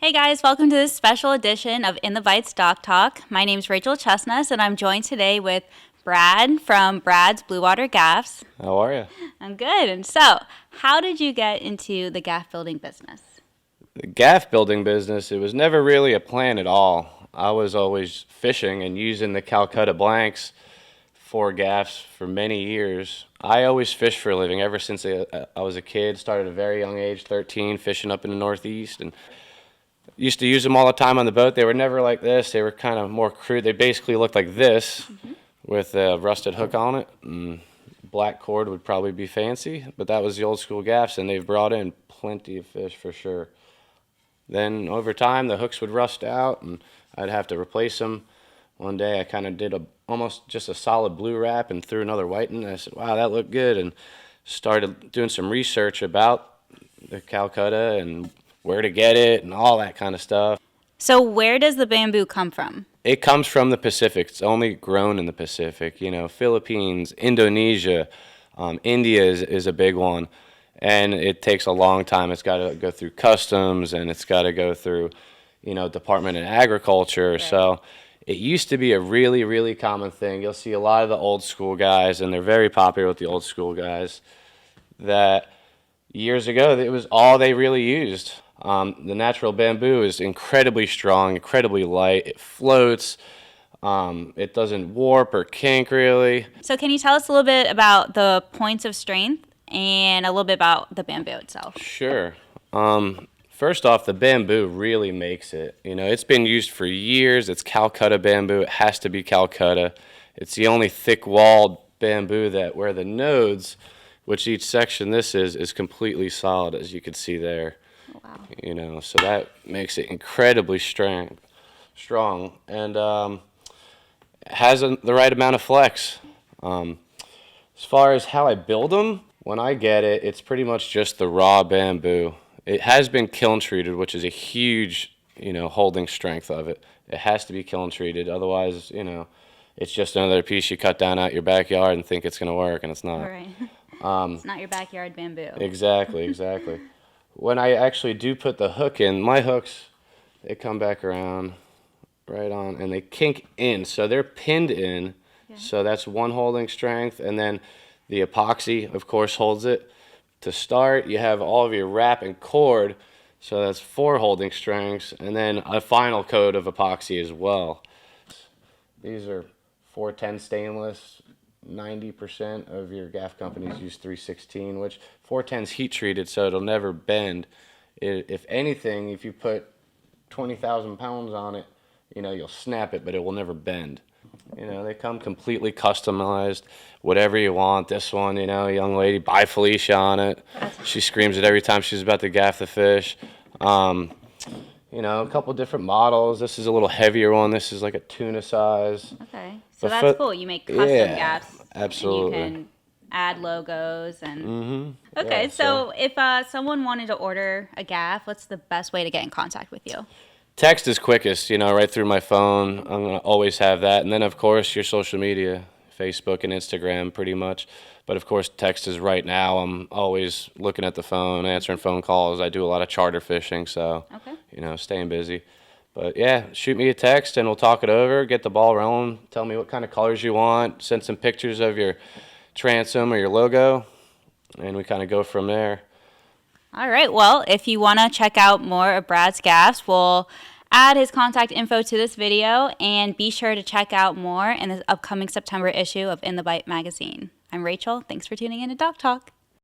Hey guys, welcome to this special edition of InTheBite Dock Talk. My name is Rachel Chesnes, and I'm joined today with Brad from Brad's Bluewater Gaffs. How are you? I'm good. And so, how did you get into the gaff building business? The gaff building business, it was never really a plan at all. I was always fishing and using the Calcutta blanks for gaffs for many years. I always fished for a living ever since I was a kid. Started at a very young age, 13, fishing up in the Northeast, and used to use them all the time on the boat. They were never like this. They were kind of more crude. They basically looked like this with a rusted hook on it. And black cord would probably be fancy, but that was the old school gaffs, and they've brought in plenty of fish for sure. Then over time, the hooks would rust out, and I'd have to replace them. One day, I kind of did almost just a solid blue wrap and threw another white in. And I said, wow, that looked good, and started doing some research about the Calcutta and where to get it and all that kind of stuff. So, where does the bamboo come from? It comes from the Pacific. It's only grown in the Pacific. You know, Philippines, Indonesia, India is a big one. And it takes a long time. It's got to go through customs, and it's got to go through, Department of Agriculture. Right. So it used to be a really, really common thing. You'll see a lot of the old school guys, and they're very popular with the old school guys, that years ago, it was all they really used. The natural bamboo is incredibly strong, incredibly light. It floats. It doesn't warp or kink, really. So, can you tell us a little bit about the points of strength and a little bit about the bamboo itself? Sure. First off, the bamboo really makes it. It's been used for years. It's Calcutta bamboo. It has to be Calcutta. It's the only thick-walled bamboo where the nodes, which each section this is completely solid, as you can see there. Wow. So that makes it incredibly strong, and has the right amount of flex. As far as how I build them, when I get it, it's pretty much just the raw bamboo. It has been kiln treated, which is a huge, holding strength of it. It has to be kiln treated, otherwise, it's just another piece you cut down out your backyard and think it's going to work, and it's not. Right. It's not your backyard bamboo. Exactly. When I actually do put the hook in, my hooks, they come back around right on, and they kink in, so they're pinned in. Yeah. So that's one holding strength, and then the epoxy, of course, holds it. To start, you have all of your wrap and cord, so that's 4 holding strengths, and then a final coat of epoxy as well. These are 410 stainless. 90% of your gaff companies use 316, which 410 is heat treated, so it'll never bend. If anything, if you put 20,000 pounds on it, you'll snap it, but it will never bend. They come completely customized, whatever you want. This one, a young lady, buy Felicia on it. She screams it every time she's about to gaff the fish. A couple different models. This is a little heavier one. This is like a tuna size. Okay, so that's cool. You make custom gaffs. Absolutely. And you can add logos and. Mm-hmm. Okay, yeah, so if someone wanted to order a gaff, what's the best way to get in contact with you? Text is quickest, right through my phone. I'm going to always have that. And then, of course, your social media, Facebook and Instagram, pretty much. But, of course, text is right now. I'm always looking at the phone, answering phone calls. I do a lot of charter fishing, so, staying busy. But, yeah, shoot me a text, and we'll talk it over, get the ball rolling. Tell me what kind of colors you want. Send some pictures of your transom or your logo, and we kind of go from there. All right. Well, if you want to check out more of Brad's gaffs, we'll add his contact info to this video, and be sure to check out more in the upcoming September issue of In the Bite magazine. I'm Rachel. Thanks for tuning in to Dock Talk.